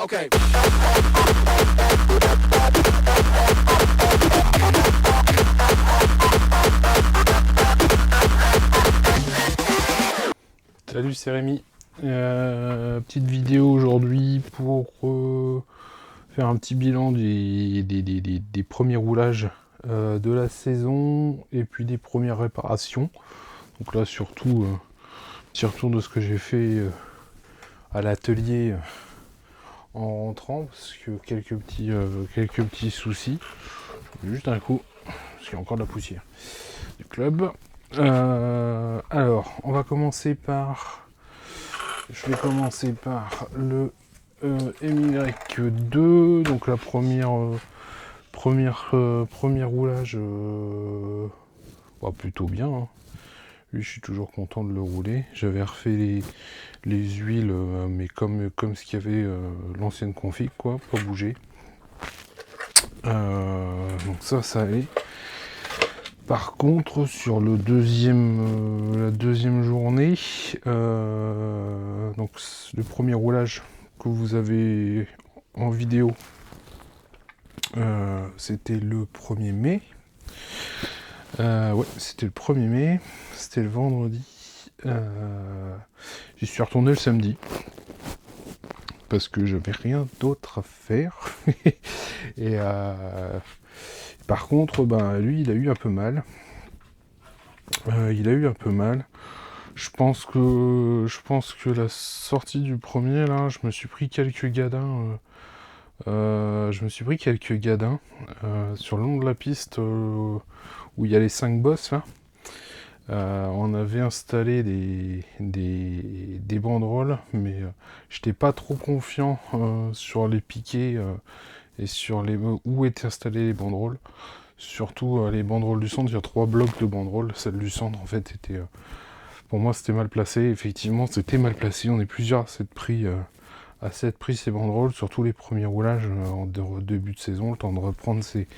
Okay. Salut, c'est Rémi. Petite vidéo aujourd'hui pour faire un petit bilan des premiers roulages de la saison et puis des premières réparations. Donc là surtout petit retour de ce que j'ai fait à l'atelier en rentrant, parce que quelques petits soucis. Juste un coup, parce qu'il y a encore de la poussière du club. Alors, on va commencer par... Je vais commencer par le MY2, donc la premier roulage, plutôt bien. Hein. Lui, je suis toujours content de le rouler. J'avais refait les huiles, mais comme ce qu'il y avait l'ancienne config, quoi, pas bouger. Donc ça allait. Par contre, sur la deuxième journée, donc le premier roulage que vous avez en vidéo, c'était le 1er mai. C'était le 1er mai, c'était le vendredi. J'y suis retourné le samedi, parce que j'avais rien d'autre à faire. Et par contre, lui, il a eu un peu mal. Je pense que la sortie du premier, là, je me suis pris quelques gadins. Sur le long de la piste où il y a les 5 bosses, là. On avait installé des banderoles, mais j'étais pas trop confiant sur les piquets et sur où étaient installées les banderoles. Surtout les banderoles du centre, il y a 3 blocs de banderoles. Celle du centre, en fait, était... pour moi, c'était mal placé. Effectivement, c'était mal placé. On est plusieurs à s'être pris ces banderoles, surtout les premiers roulages en début de saison, le temps de reprendre ces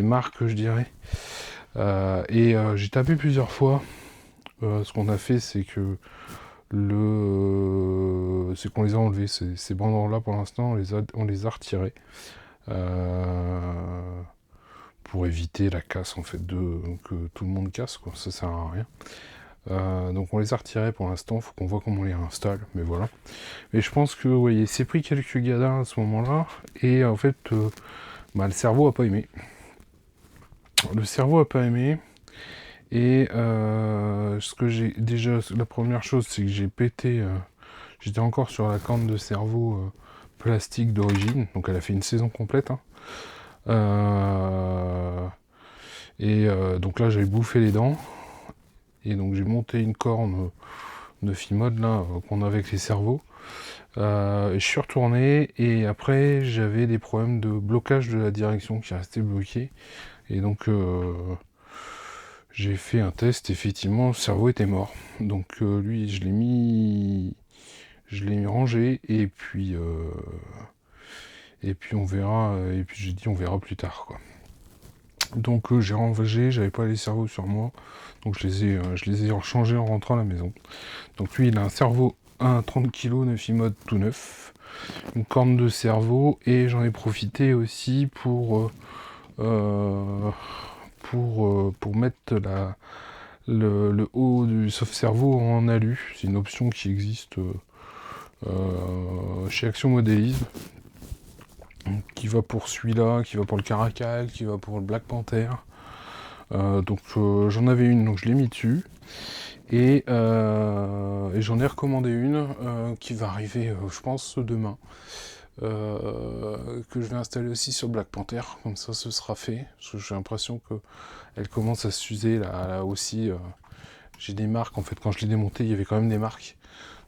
marques, je dirais. J'ai tapé plusieurs fois. Ce qu'on a fait, c'est que c'est qu'on les a enlevés. Ces banderoles-là, pour l'instant, on les a retirées. Pour éviter la casse, en fait, que tout le monde casse, quoi. Ça sert à rien. Donc on les a retirés pour l'instant, faut qu'on voit comment on les réinstalle, mais voilà. Mais je pense que, ouais, il s'est pris quelques gadins à ce moment-là, et en fait, le cerveau a pas aimé. Et ce que j'ai déjà, la première chose, c'est que j'ai pété, j'étais encore sur la corne de cerveau plastique d'origine, donc elle a fait une saison complète, hein. Donc là j'avais bouffé les dents, et donc j'ai monté une corne de Fimod là qu'on a avec les cerveaux. Je suis retourné, et après j'avais des problèmes de blocage de la direction qui restait bloqué, et donc j'ai fait un test, effectivement le cerveau était mort. Donc lui je l'ai mis rangé, et puis on verra, et puis j'ai dit on verra plus tard, quoi. Donc j'ai rangé, j'avais pas les cerveaux sur moi, donc je les ai rechangés en rentrant à la maison. Donc lui il a un cerveau 30 kg Nefimod tout neuf, une corne de cerveau, et j'en ai profité aussi pour mettre le haut du sauve-cerveau en alu. C'est une option qui existe chez Action Modélisme, qui va pour celui-là, qui va pour le Caracal, qui va pour le Black Panther. Donc j'en avais une, donc je l'ai mis dessus. Et j'en ai recommandé une qui va arriver, je pense, demain. Que je vais installer aussi sur Black Panther, comme ça ce sera fait. Parce que j'ai l'impression qu'elle commence à s'user là aussi. J'ai des marques, en fait, quand je l'ai démonté, il y avait quand même des marques.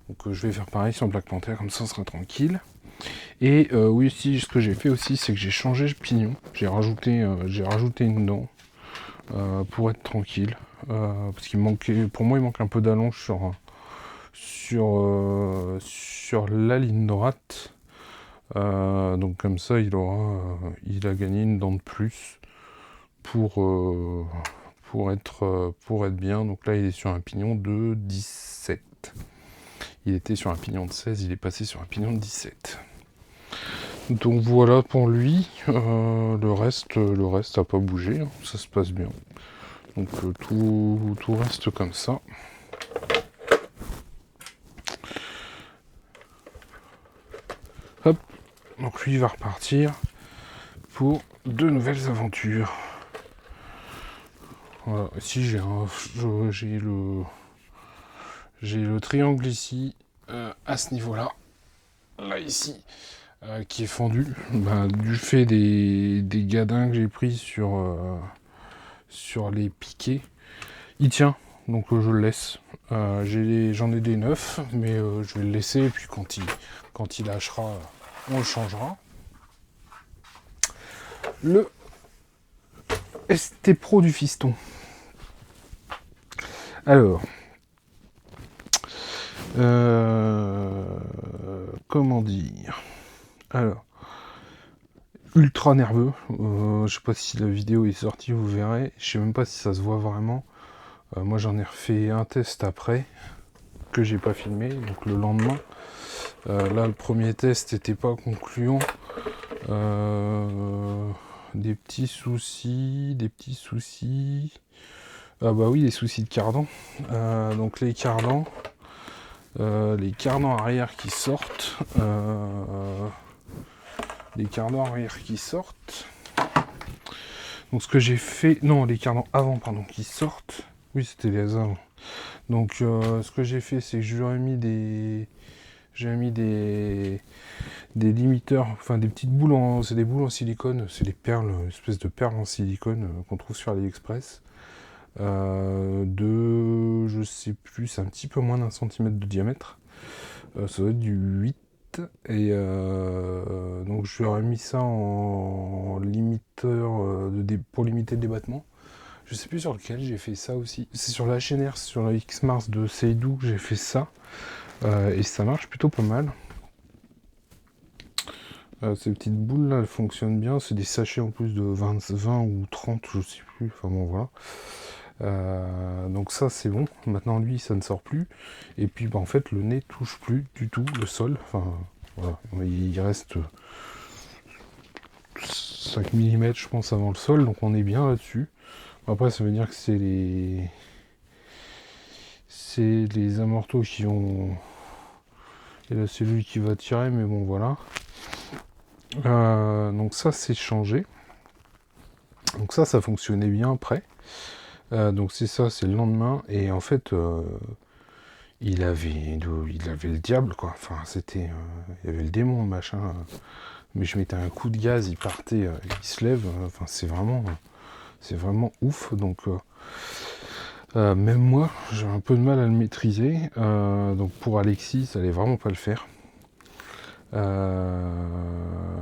Donc je vais faire pareil sur Black Panther, comme ça on sera tranquille. Et oui, aussi, ce que j'ai fait aussi, c'est que j'ai changé le pignon. J'ai rajouté une dent pour être tranquille. Parce qu'il manquait, pour moi, il manque un peu d'allonge sur la ligne droite. Donc comme ça, il a gagné une dent de plus pour être bien. Donc là, il est sur un pignon de 17. Il était sur un pignon de 16, il est passé sur un pignon de 17. Donc voilà pour lui. Le reste a pas bougé, hein. Ça se passe bien. Donc tout reste comme ça. Hop. Donc lui il va repartir pour de nouvelles aventures. Voilà. Ici j'ai le triangle ici à ce niveau-là. Là ici. Qui est fendu, du fait des gadins que j'ai pris sur les piquets. Il tient, donc je le laisse. J'en ai des neufs, mais je vais le laisser, et puis quand il lâchera, on le changera. Le ST Pro du fiston. Alors, comment dire? Alors, ultra nerveux. Je sais pas si la vidéo est sortie, vous verrez. Je sais même pas si ça se voit vraiment. Moi, j'en ai refait un test après que j'ai pas filmé, donc le lendemain. Là, le premier test n'était pas concluant. Des petits soucis. Ah bah oui, des soucis de cardan. Donc les cardans arrière qui sortent. Les cardans arrière qui sortent. Donc ce que j'ai fait... Non, les cardans avant, pardon, qui sortent. Oui, c'était les avant. Donc ce que j'ai fait, c'est que je lui ai mis des... des limiteurs, enfin des petites boules c'est des boules en silicone, c'est des perles, une espèce de perles en silicone qu'on trouve sur AliExpress. Je sais plus, c'est un petit peu moins d'un centimètre de diamètre. Ça doit être du 8. Et donc je leur ai mis ça en limiteur pour limiter le débattement. Je sais plus sur lequel j'ai fait ça aussi. C'est sur la HNR, sur la X-Mars de Seidou que j'ai fait ça. Et ça marche plutôt pas mal. Ces petites boules là, elles fonctionnent bien. C'est des sachets en plus de 20 ou 30, je sais plus. Enfin bon, voilà. Donc ça c'est bon. Maintenant lui ça ne sort plus. Et puis en fait le nez touche plus du tout le sol. Enfin voilà. Il reste 5 mm je pense avant le sol. Donc on est bien là-dessus. Après ça veut dire que c'est les amortos qui ont... Et là c'est lui qui va tirer, mais bon voilà. Donc ça c'est changé. Donc ça fonctionnait bien après. Donc c'est ça, c'est le lendemain. Et en fait, il avait le diable, quoi. Enfin, c'était... il y avait le démon, le machin. Mais je mettais un coup de gaz, il partait, il se lève. Enfin, c'est vraiment ouf. Donc, même moi, j'ai un peu de mal à le maîtriser. Donc pour Alexis, ça allait vraiment pas le faire.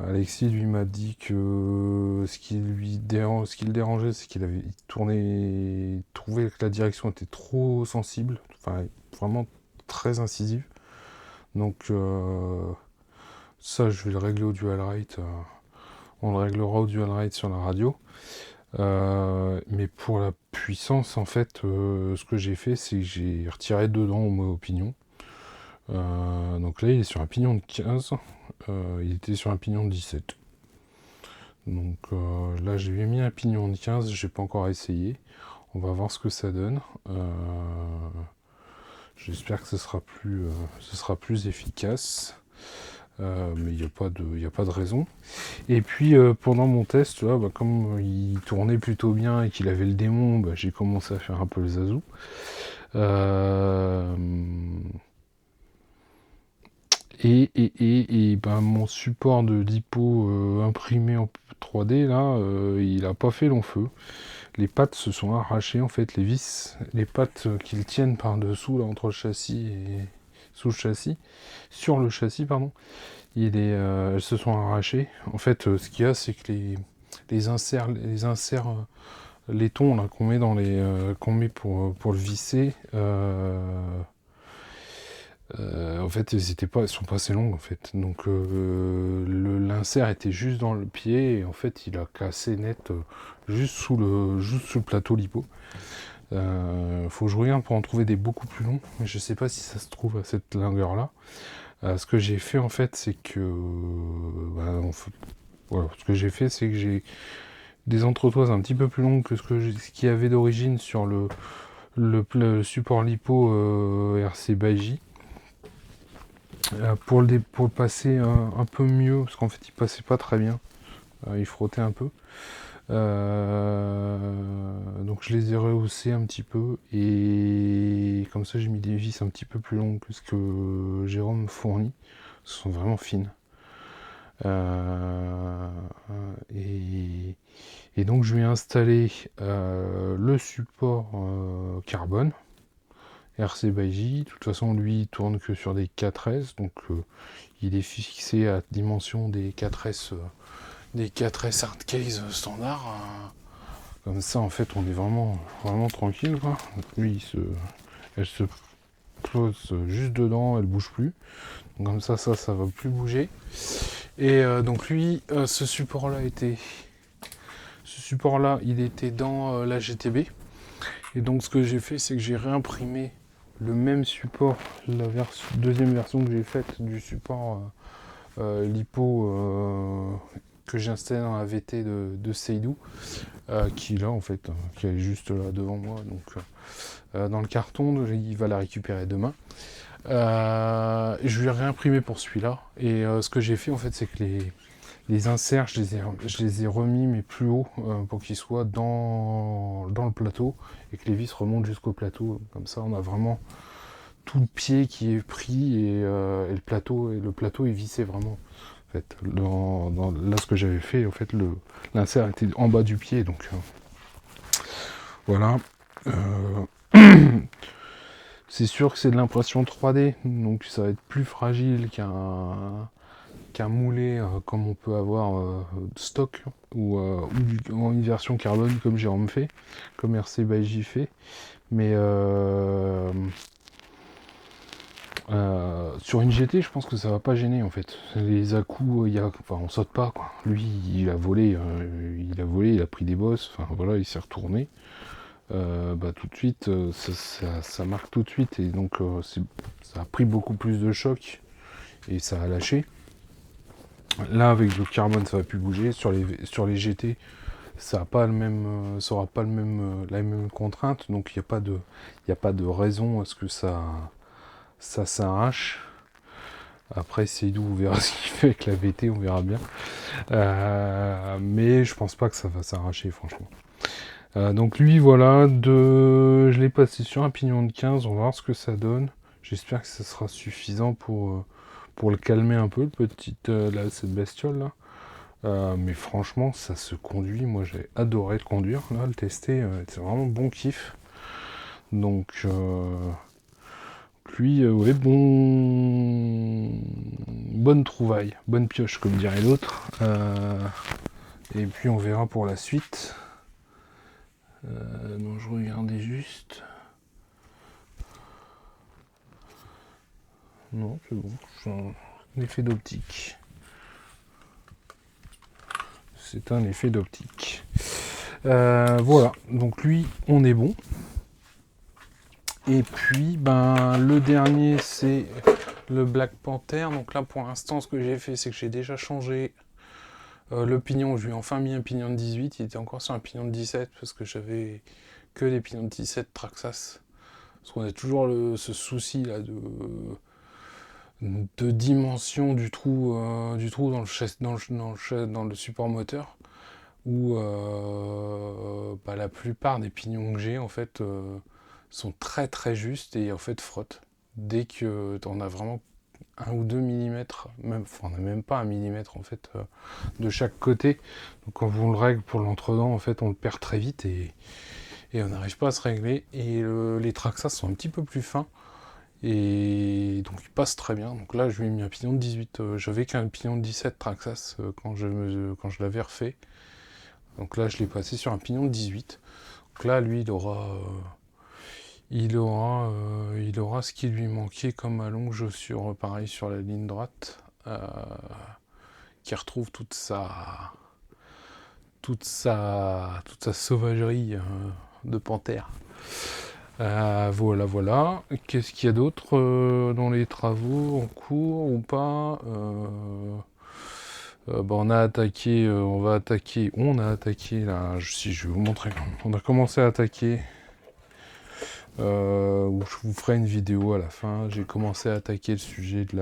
Alexis lui m'a dit que ce qui le dérangeait, c'est qu'il avait il trouvait que la direction était trop sensible, enfin vraiment très incisive. Donc ça, je vais le régler au dual rate. On le réglera au dual rate sur la radio. Mais pour la puissance, en fait, ce que j'ai fait, c'est que j'ai retiré dedans au pignon. Donc là il est sur un pignon de 15, il était sur un pignon de 17. Donc là je lui ai mis un pignon de 15, j'ai pas encore essayé. On va voir ce que ça donne. J'espère que ce sera plus efficace. Mais il n'y a pas de raison. Et puis pendant mon test, là, comme il tournait plutôt bien et qu'il avait le démon, j'ai commencé à faire un peu le zazou. Et mon support de lipo imprimé en 3D là, il a pas fait long feu. Les pattes se sont arrachées en fait, les vis, les pattes qui le tiennent par dessous là entre le châssis et sous le châssis, sur le châssis pardon, elles se sont arrachées. En fait, ce qu'il y a, c'est que les inserts laitons là qu'on met qu'on met pour le visser. En fait, elles sont pas assez longues en fait. Donc l'insert était juste dans le pied et en fait il a cassé net juste sous le plateau lipo. Faut que je regarde pour en trouver des beaucoup plus longs, mais je sais pas si ça se trouve à cette longueur là. Ce que j'ai fait en fait, c'est que voilà, ce que j'ai fait, c'est que j'ai des entretoises un petit peu plus longues que ce qu'il y avait d'origine sur le support lipo RC Baiji. Pour le passer un peu mieux, parce qu'en fait il passait pas très bien, il frottait un peu. Donc je les ai rehaussés un petit peu et comme ça j'ai mis des vis un petit peu plus longues que ce que Jérôme fournit. Elles sont vraiment fines. Et donc je vais installer le support carbone RC Baiji. De toute façon lui il tourne que sur des 4S, donc il est fixé à dimension des 4S des 4S hardcase standard. Comme ça en fait on est vraiment tranquille quoi. Donc, lui elle se close juste dedans, elle bouge plus. Donc, comme ça va plus bouger. Et donc lui ce support là il était dans la GTB. Et donc ce que j'ai fait c'est que j'ai réimprimé le même support, deuxième version que j'ai faite du support lipo que j'ai installé dans la VT de Seidou, qui est là en fait, qui est juste là devant moi, donc dans le carton, il va la récupérer demain. Je lui ai réimprimé pour celui-là, et ce que j'ai fait en fait c'est que les inserts, je les ai remis mais plus haut pour qu'ils soient dans le plateau et que les vis remontent jusqu'au plateau. Comme ça, on a vraiment tout le pied qui est pris et le plateau est vissé vraiment. En fait, là, ce que j'avais fait, en fait, l'insert était en bas du pied, donc voilà. C'est sûr que c'est de l'impression 3D, donc ça va être plus fragile qu'un moulé comme on peut avoir stock ou en une version carbone comme Jérôme fait, comme RC Baiji fait. Mais sur une GT, je pense que ça va pas gêner en fait. Les à-coups, on saute pas quoi. Lui, il a volé, il a pris des bosses. Enfin voilà, il s'est retourné. Tout de suite, ça marque tout de suite et donc ça a pris beaucoup plus de choc et ça a lâché. Là, avec le carbone, ça va plus bouger. Sur les GT, ça aura pas la même contrainte. Donc, il n'y a pas de raison à ce que ça s'arrache. Après, c'est d'où on verra ce qu'il fait avec la VT, on verra bien. Mais je pense pas que ça va s'arracher, franchement. Donc lui, voilà, je l'ai passé sur un pignon de 15. On va voir ce que ça donne. J'espère que ça sera suffisant pour le calmer un peu, cette bestiole là. Mais franchement, ça se conduit. Moi, j'ai adoré le conduire, là, le tester. C'est vraiment bon kiff. Donc, lui, ouais, bonne trouvaille, bonne pioche, comme dirait l'autre. Et puis, on verra pour la suite. Non, je regardais juste. Non, c'est bon. C'est un effet d'optique. C'est un effet d'optique. Voilà. Donc lui, on est bon. Et puis, le dernier, c'est le Black Panther. Donc là, pour l'instant, ce que j'ai fait, c'est que j'ai déjà changé le pignon. Je lui ai enfin mis un pignon de 18. Il était encore sur un pignon de 17 parce que j'avais que des pignons de 17 Traxxas. Parce qu'on a toujours ce souci là de dimension du trou dans le support moteur, où la plupart des pignons que j'ai en fait sont très très justes et en fait frottent. Dès que on a vraiment 1 ou 2 millimètres, on n'a même pas 1 millimètre en fait de chaque côté. Donc quand on le règle pour l'entredent, en fait on le perd très vite et on n'arrive pas à se régler. Et les Traxxas sont un petit peu plus fins. Et donc il passe très bien. Donc là je lui ai mis un pignon de 18. J'avais qu'un pignon de 17 Traxxas quand je l'avais refait. Donc là je l'ai passé sur un pignon de 18. Donc là lui il aura ce qui lui manquait comme allonge pareil sur la ligne droite. Qui retrouve toute sa sauvagerie de panthère. Voilà. Qu'est-ce qu'il y a d'autre dans les travaux en cours ou pas On a attaqué, on a attaqué là, si je vais vous montrer, on a commencé à attaquer, où je vous ferai une vidéo à la fin. J'ai commencé à attaquer le sujet de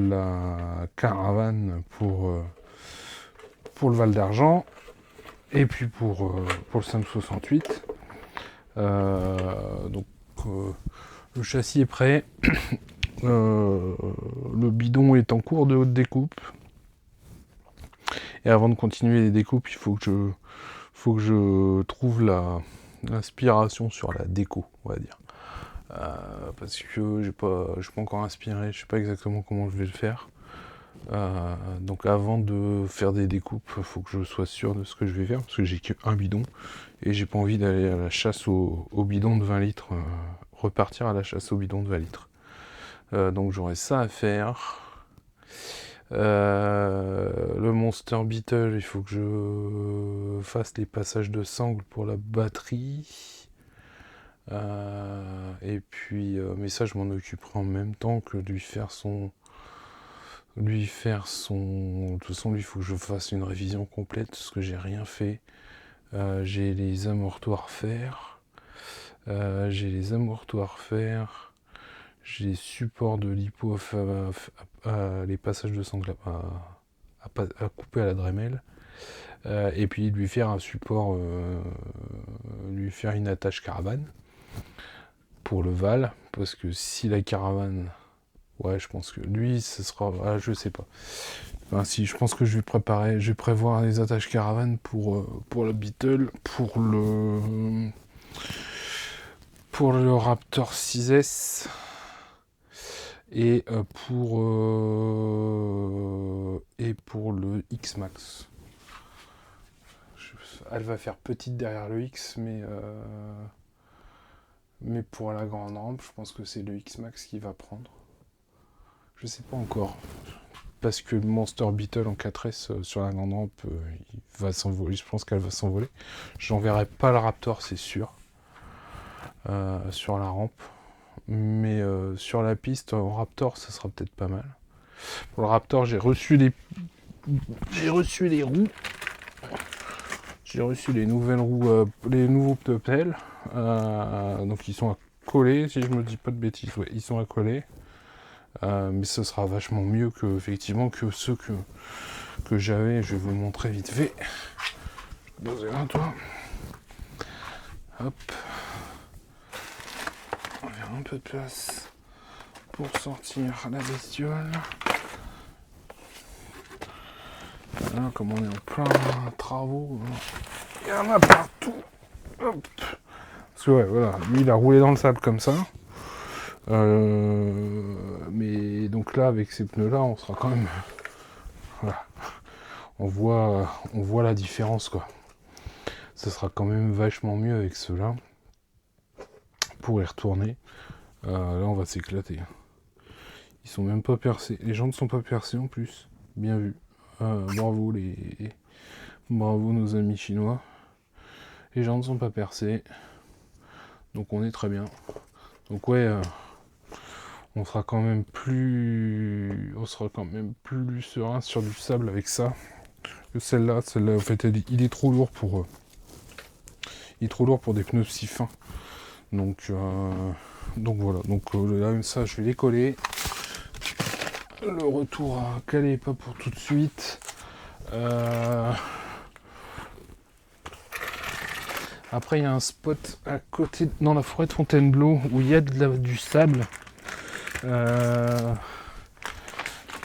la caravane pour le Val d'Argent, et puis pour le 568. Donc le châssis est prêt. Le bidon est en cours de haute découpe. Et avant de continuer les découpes, il faut que je trouve l'inspiration sur la déco, on va dire. Parce que je suis pas encore inspiré, je sais pas exactement comment je vais le faire. Donc avant de faire des découpes, il faut que je sois sûr de ce que je vais faire, parce que j'ai qu'un bidon, et j'ai pas envie d'aller à la chasse au bidon de 20 litres, repartir à la chasse au bidon de 20 litres. Donc j'aurai ça à faire. Le Monster Beetle, il faut que je fasse les passages de sangle pour la batterie. Et puis, mais ça, je m'en occuperai en même temps que de lui faire son... De toute façon, lui, il faut que je fasse une révision complète, parce que j'ai rien fait. J'ai les amortoirs fer. J'ai les supports de lipo, les passages de sangle à couper à la Dremel. Et puis lui faire un support, lui faire une attache caravane pour le Val, parce que si la caravane, ouais, je pense que lui, ce sera, je sais pas. Enfin, si, je pense que je vais prévoir les attaches caravane pour la Beetle, pour le Raptor 6S. Et pour le X-Max. Elle va faire petite derrière le X, mais pour la grande rampe, je pense que c'est le X-Max qui va prendre. Je sais pas encore. Parce que le Monster Beetle en 4S sur la grande rampe, il va s'envoler. Je pense qu'elle va s'envoler. J'enverrai pas le Raptor, c'est sûr. Sur la rampe. Mais sur la piste, en Raptor, ça sera peut-être pas mal. Pour le Raptor, j'ai reçu les roues. J'ai reçu les nouvelles roues, les nouveaux pneus. Donc ils sont à coller, si je me dis pas de bêtises. Ouais, ils sont à coller. Mais ce sera vachement mieux que, effectivement, que ceux que j'avais. Je vais vous le montrer vite fait. Posez là, toi. Hop. On va faire un peu de place pour sortir la bestiole. Voilà, comme on est en plein travaux, il y en a partout. Hop. Parce que ouais, voilà, lui il a roulé dans le sable comme ça. Mais donc là, avec ces pneus-là, on sera quand même... Voilà. On voit la différence, quoi. Ça sera quand même vachement mieux avec ceux-là. Pour y retourner. Là, on va s'éclater. Ils sont même pas percés. Les jantes ne sont pas percées en plus. Bien vu. Bravo nos amis chinois. Les jantes ne sont pas percées. Donc on est très bien. Donc ouais, on sera quand même plus serein sur du sable avec ça que celle-là en fait il est trop lourd pour des pneus si fins. Donc voilà, donc là ça je vais les coller. Le retour à Calais pas pour tout de suite. Après il y a un spot à côté dans la forêt de Fontainebleau où il y a du sable.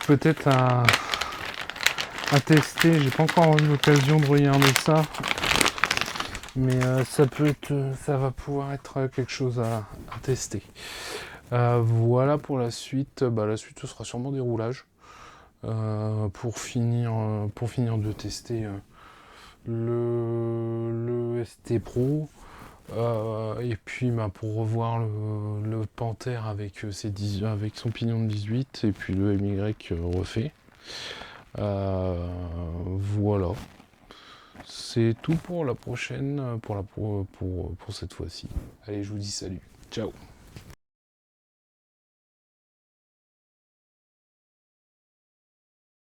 Peut-être à tester, j'ai pas encore eu l'occasion de regarder ça, mais ça va pouvoir être quelque chose à tester. Voilà pour la suite. La suite ce sera sûrement des roulages pour finir de tester le ST Pro. Et puis pour revoir le Panthère avec son pignon de 18 et puis le MY refait. Voilà. C'est tout pour la prochaine, pour cette fois-ci. Allez, je vous dis salut. Ciao.